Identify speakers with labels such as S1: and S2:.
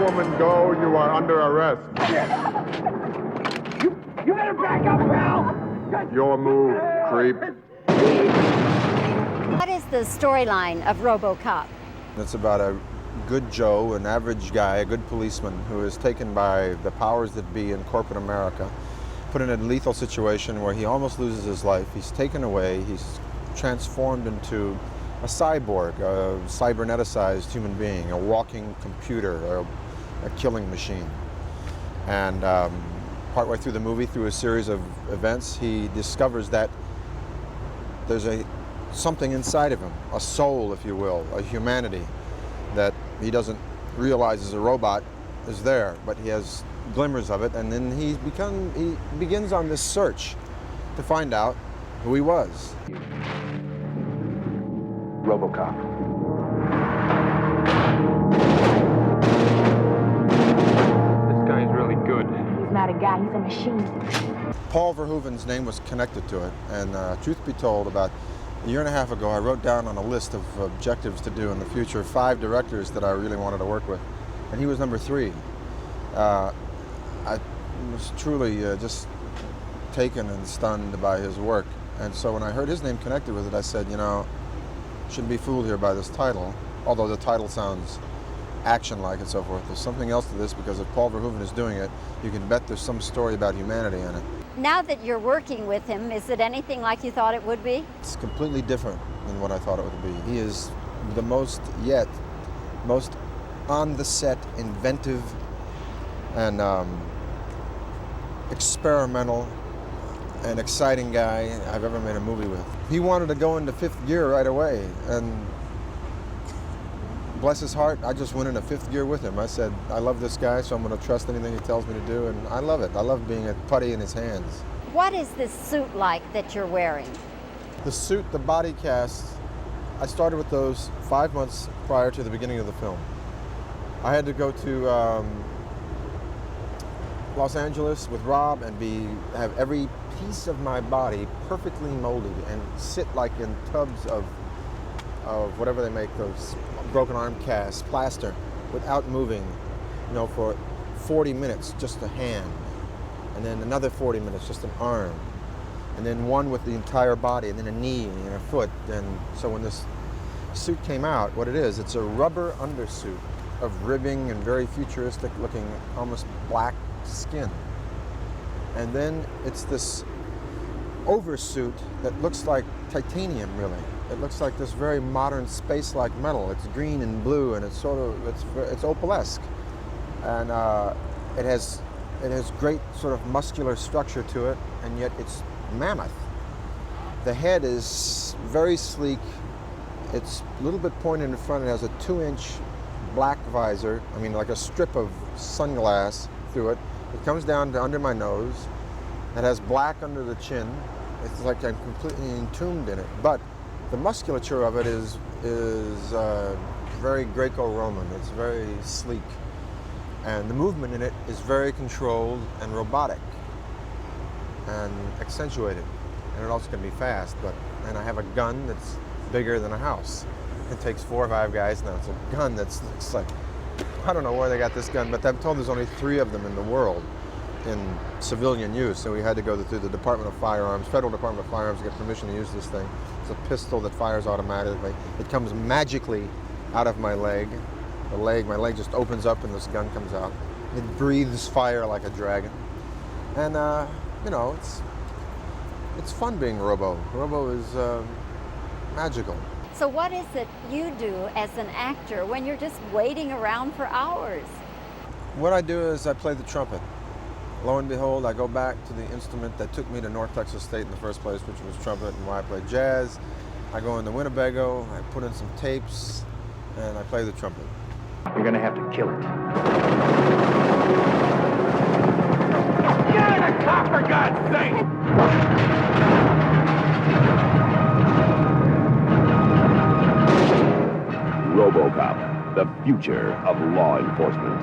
S1: woman go. You are under arrest.
S2: You better back up, pal!
S1: Your move, creep.
S3: What is the storyline of Robocop?
S4: It's about a good Joe, an average guy, a good policeman who is taken by the powers that be in corporate America, put in a lethal situation where he almost loses his life. He's taken away, he's transformed into a cyborg, a cyberneticized human being, a walking computer, a killing machine. And partway through the movie, through a series of events, he discovers that there's something inside of him, a soul, if you will, a humanity that he doesn't realize as a robot is there, but he has glimmers of it, and then he begins on this search to find out who he was.
S5: Robocop.
S1: This guy's really good.
S6: He's not a guy, he's a machine.
S4: Paul Verhoeven's name was connected to it, and truth be told, about a year and a half ago, I wrote down on a list of objectives to do in the future 5 directors that I really wanted to work with, and he was number 3. I was truly just taken and stunned by his work, and so when I heard his name connected with it, I said, you know, shouldn't be fooled here by this title, although the title sounds action-like and so forth. There's something else to this, because if Paul Verhoeven is doing it, you can bet there's some story about humanity in it.
S3: Now that you're working with him, is it anything like you thought it would be?
S4: It's completely different than what I thought it would be. He is the most on the set, inventive, and experimental and exciting guy I've ever made a movie with. He wanted to go into 5th gear right away, and bless his heart, I just went into 5th gear with him. I said, I love this guy, so I'm going to trust anything he tells me to do, and I love it. I love being a putty in his hands.
S3: What is this suit like that you're wearing?
S4: The suit, the body cast, I started with those 5 months prior to the beginning of the film. I had to go to Los Angeles with Rob and have every piece of my body perfectly molded and sit like in tubs of whatever they make, those broken arm casts, plaster, without moving, you know, for 40 minutes, just a hand, and then another 40 minutes, just an arm, and then one with the entire body, and then a knee and a foot. And so when this suit came out, what it is, it's a rubber undersuit of ribbing and very futuristic looking, almost black skin. And then it's this oversuit that looks like titanium, really. It looks like this very modern space-like metal. It's green and blue, and it's opalesque, and it has great sort of muscular structure to it, and yet it's mammoth. The head is very sleek. It's a little bit pointed in front. It has a 2-inch black visor. I mean, like a strip of sunglass through it. It comes down to under my nose. It has black under the chin. It's like I'm completely entombed in it. But the musculature of it is very Greco-Roman. It's very sleek. And the movement in it is very controlled and robotic and accentuated. And it also can be fast, and I have a gun that's bigger than a house. It takes 4 or 5 guys now. It's a gun it's like, I don't know where they got this gun, but I'm told there's only 3 of them in the world in civilian use. So we had to go through the Department of Firearms, Federal Department of Firearms, to get permission to use this thing. It's a pistol that fires automatically. It comes magically out of my leg. My leg just opens up and this gun comes out. It breathes fire like a dragon. And, you know, it's fun being Robo. Robo is magical.
S3: So what is it you do as an actor when you're just waiting around for hours?
S4: What I do is I play the trumpet. Lo and behold, I go back to the instrument that took me to North Texas State in the first place, which was trumpet, and why I play jazz. I go into Winnebago, I put in some tapes, and I play the trumpet.
S5: You're gonna have to kill it.
S2: Get in the car, for God's sake!
S5: Robocop, the future of law enforcement.